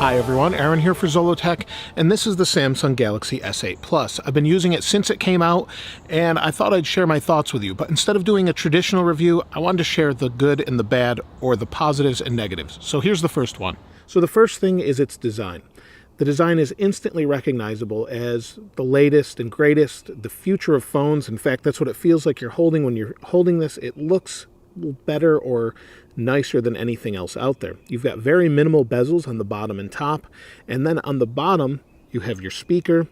Hi everyone, Aaron here for Zollotech, and this is the Samsung Galaxy S8 Plus. I've been using it since it came out, and I thought I'd share my thoughts with you, but instead of doing a traditional review, I wanted to share the good and the bad, or the positives and negatives. So here's the first one. So the first thing is its design. The design is instantly recognizable as the latest and greatest, the future of phones. In fact, that's what it feels like you're holding when you're holding this. It looks better or nicer than anything else out there. You've got very minimal bezels on the bottom and top, and then on the bottom you have your speaker,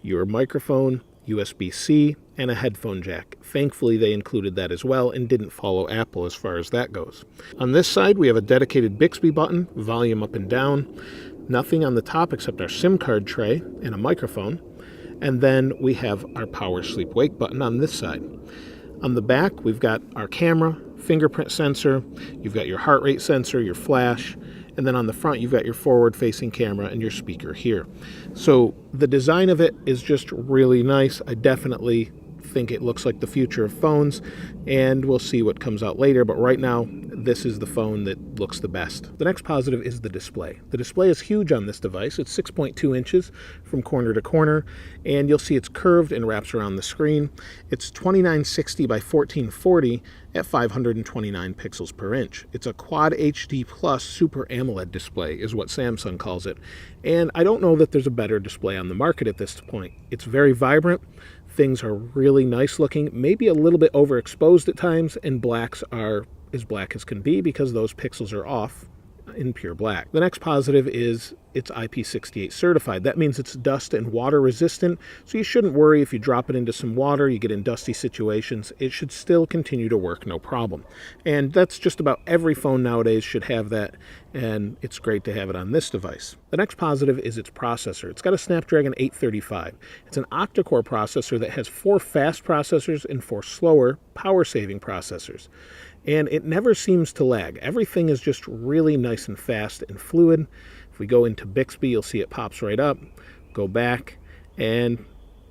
your microphone, USB-C, and a headphone jack. Thankfully they included that as well and didn't follow Apple as far as that goes. On this side we have a dedicated Bixby button, volume up and down, nothing on the top except our SIM card tray and a microphone, and then we have our power sleep wake button on this side. On the back we've got our camera, fingerprint sensor, you've got your heart rate sensor, your flash, and then on the front you've got your forward-facing camera and your speaker here. So the design of it is just really nice. I definitely think it looks like the future of phones, and we'll see what comes out later, but right now this is the phone that looks the best. The next positive is the display. The display is huge on this device. It's 6.2 inches from corner to corner, and you'll see it's curved and wraps around the screen. It's 2960 by 1440 at 529 pixels per inch. It's a Quad HD Plus Super AMOLED display is what Samsung calls it, and I don't know that there's a better display on the market at this point. It's very vibrant. Things are really nice looking, maybe a little bit overexposed at times, and blacks are as black as can be because those pixels are off in pure black. The next positive is it's IP68 certified. That means it's dust and water resistant, so you shouldn't worry if you drop it into some water, you get in dusty situations. It should still continue to work no problem. And that's just about every phone nowadays should have that, and it's great to have it on this device. The next positive is its processor. It's got a Snapdragon 835. It's an octa-core processor that has 4 fast processors and 4 slower, power-saving processors. And it never seems to lag. Everything is just really nice and fast and fluid. If we go into Bixby, you'll see it pops right up, go back, and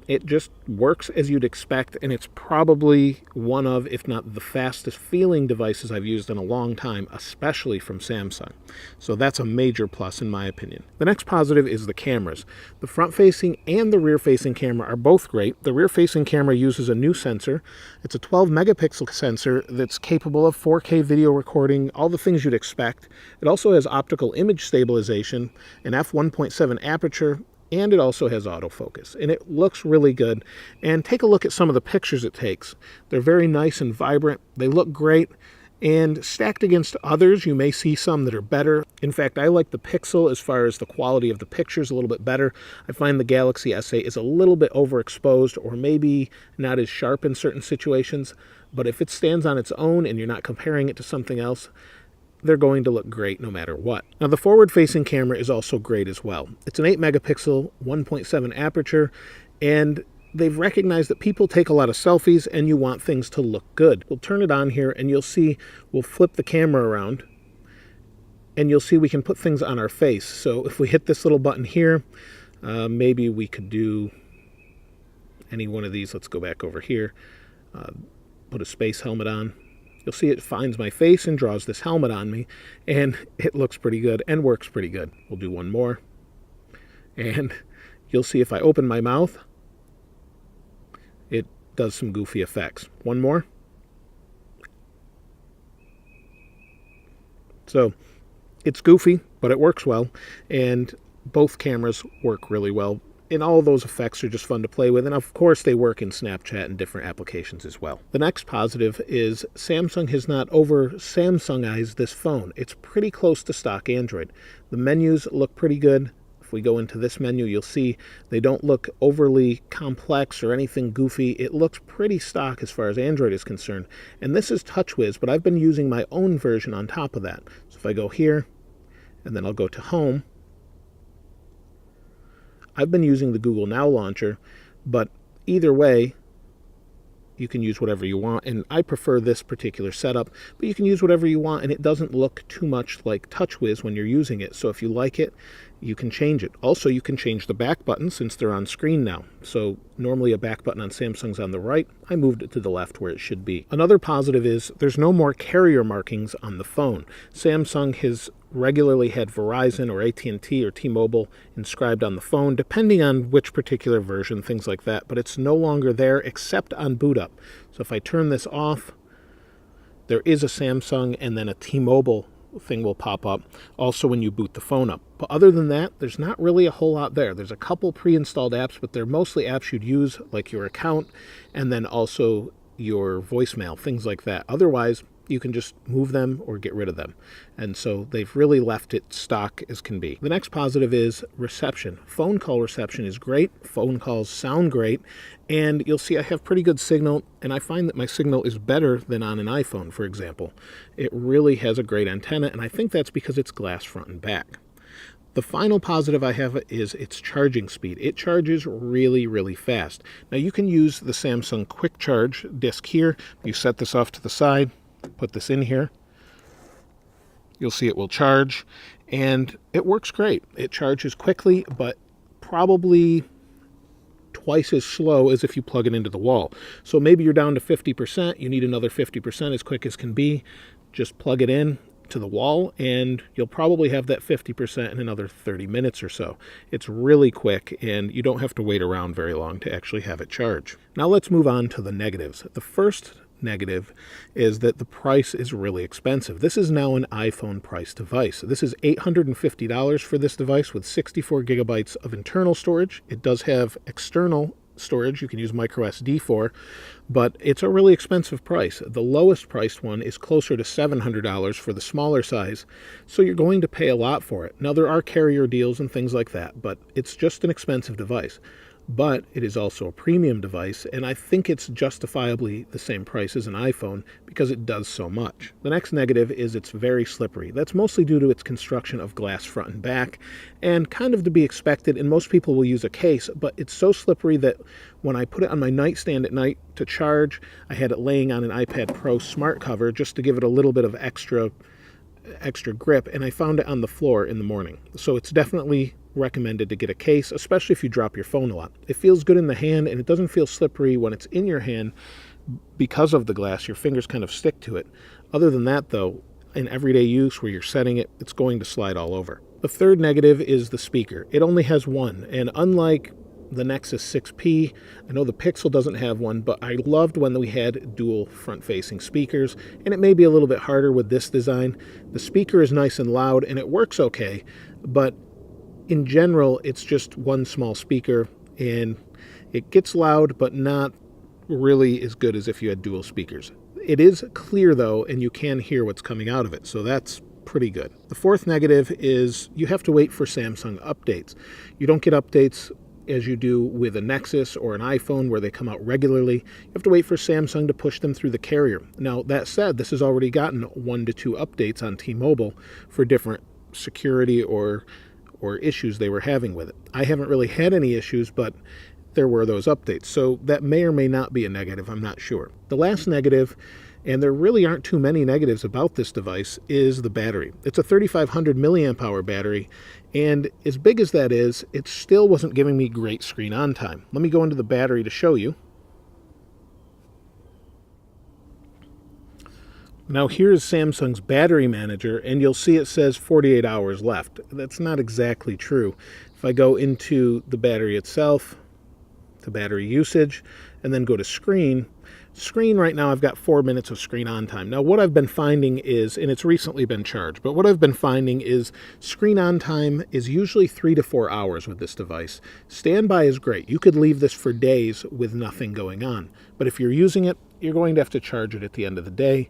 it just works as you'd expect, and it's probably one of, if not the fastest feeling devices I've used in a long time, especially from Samsung. So that's a major plus in my opinion. The next positive is the cameras. The front-facing and the rear-facing camera are both great. The rear-facing camera uses a new sensor. It's a 12-megapixel sensor that's capable of 4K video recording, all the things you'd expect. It also has optical image stabilization, an f1.7 aperture, and it also has autofocus, and it looks really good. And take a look at some of the pictures it takes. They're very nice and vibrant. They look great, and stacked against others, you may see some that are better. In fact, I like the Pixel as far as the quality of the pictures a little bit better. I find the Galaxy S8 is a little bit overexposed, or maybe not as sharp in certain situations, but if it stands on its own and you're not comparing it to something else, they're going to look great no matter what. Now the forward-facing camera is also great as well. It's an 8-megapixel, 1.7 aperture, and they've recognized that people take a lot of selfies and you want things to look good. We'll turn it on here and you'll see we'll flip the camera around and you'll see we can put things on our face. So if we hit this little button here, maybe we could do any one of these. Let's go back over here, put a space helmet on. You'll see it finds my face and draws this helmet on me, and it looks pretty good and works pretty good. We'll do one more, and you'll see if I open my mouth, it does some goofy effects. One more. So it's goofy, but it works well, and both cameras work really well. And all of those effects are just fun to play with, and of course they work in Snapchat and different applications as well. The next positive is Samsung has not over-Samsungized this phone. It's pretty close to stock Android. The menus look pretty good. If we go into this menu, you'll see they don't look overly complex or anything goofy. It looks pretty stock as far as Android is concerned. And this is TouchWiz, but I've been using my own version on top of that. So if I go here, and then I'll go to Home, I've been using the Google Now launcher, but either way, you can use whatever you want, and I prefer this particular setup, but you can use whatever you want, and it doesn't look too much like TouchWiz when you're using it. So if you like it, you can change it. Also, you can change the back button since they're on screen now. So normally a back button on Samsung's on the right. I moved it to the left where it should be. Another positive is there's no more carrier markings on the phone. Samsung has regularly had Verizon or AT&T or T-Mobile inscribed on the phone, depending on which particular version, things like that. But it's no longer there except on boot up. So if I turn this off, there is a Samsung and then a T-Mobile thing will pop up also when you boot the phone up. But other than that, there's not really a whole lot there. There's a couple pre-installed apps, but they're mostly apps you'd use, like your account and then also your voicemail, things like that. Otherwise, you can just move them or get rid of them. And so they've really left it stock as can be. The next positive is reception. Phone call reception is great. Phone calls sound great. And you'll see I have pretty good signal, and I find that my signal is better than on an iPhone, for example. It really has a great antenna, and I think that's because it's glass front and back. The final positive I have is its charging speed. It charges really, really fast. Now you can use the Samsung Quick Charge disc here. You set this off to the side, put this in here. You'll see it will charge, and it works great. It charges quickly, but probably twice as slow as if you plug it into the wall. So maybe you're down to 50%, you need another 50% as quick as can be. Just plug it in to the wall and you'll probably have that 50% in another 30 minutes or so. It's really quick and you don't have to wait around very long to actually have it charge. Now let's move on to the negatives. The first negative is that the price is really expensive. This is now an iPhone price device. This is $850 for this device with 64 gigabytes of internal storage. It does have external storage you can use micro SD for, but it's a really expensive price. The lowest priced one is closer to $700 for the smaller size, so you're going to pay a lot for it. Now there are carrier deals and things like that, but it's just an expensive device. But it is also a premium device, and I think it's justifiably the same price as an iPhone because it does so much. The next negative is it's very slippery. That's mostly due to its construction of glass front and back, and kind of to be expected, and most people will use a case, but it's so slippery that when I put it on my nightstand at night to charge, I had it laying on an iPad Pro smart cover just to give it a little bit of extra grip, and I found it on the floor in the morning. So it's definitely recommended to get a case, especially if you drop your phone a lot. It feels good in the hand and it doesn't feel slippery when it's in your hand because of the glass. Your fingers kind of stick to it. Other than that though, in everyday use where you're setting it, it's going to slide all over. The third negative is the speaker. It only has one, and unlike the Nexus 6P, I know the Pixel doesn't have one, but I loved when we had dual front-facing speakers, and it may be a little bit harder with this design. The speaker is nice and loud and it works okay, but in general, it's just one small speaker, and it gets loud, but not really as good as if you had dual speakers. It is clear, though, and you can hear what's coming out of it, so that's pretty good. The fourth negative is you have to wait for Samsung updates. You don't get updates as you do with a Nexus or an iPhone where they come out regularly. You have to wait for Samsung to push them through the carrier. Now, that said, this has already gotten 1 to 2 updates on T-Mobile for different security or issues they were having with it. I haven't really had any issues, but there were those updates. So that may or may not be a negative, I'm not sure. The last negative, and there really aren't too many negatives about this device, is the battery. It's a 3500 milliamp hour battery, and as big as that is, it still wasn't giving me great screen on time. Let me go into the battery to show you. Now here's Samsung's battery manager, and you'll see it says 48 hours left. That's not exactly true. If I go into the battery itself, to battery usage, and then go to screen right now I've got 4 minutes of screen on time. Now what I've been finding is, and it's recently been charged, but what I've been finding is screen on time is usually 3 to 4 hours with this device. Standby is great. You could leave this for days with nothing going on. But if you're using it, you're going to have to charge it at the end of the day.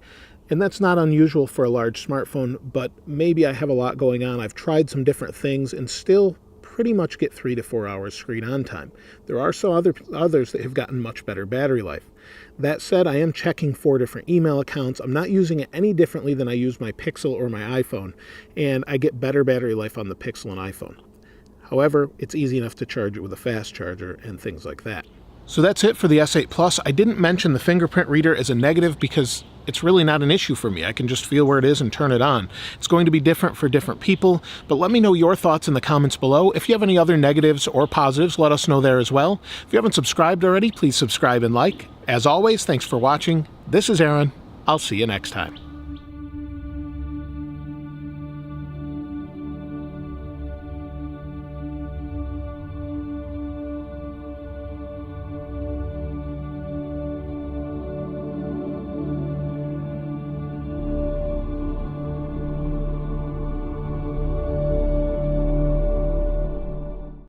And that's not unusual for a large smartphone, but maybe I have a lot going on. I've tried some different things and still pretty much get 3 to 4 hours screen on time. There are some others that have gotten much better battery life. That said, I am checking 4 different email accounts. I'm not using it any differently than I use my Pixel or my iPhone, and I get better battery life on the Pixel and iPhone. However, it's easy enough to charge it with a fast charger and things like that. So that's it for the S8 Plus. I didn't mention the fingerprint reader as a negative because it's really not an issue for me. I can just feel where it is and turn it on. It's going to be different for different people, but let me know your thoughts in the comments below. If you have any other negatives or positives, let us know there as well. If you haven't subscribed already, please subscribe and like. As always, thanks for watching. This is Aaron. I'll see you next time.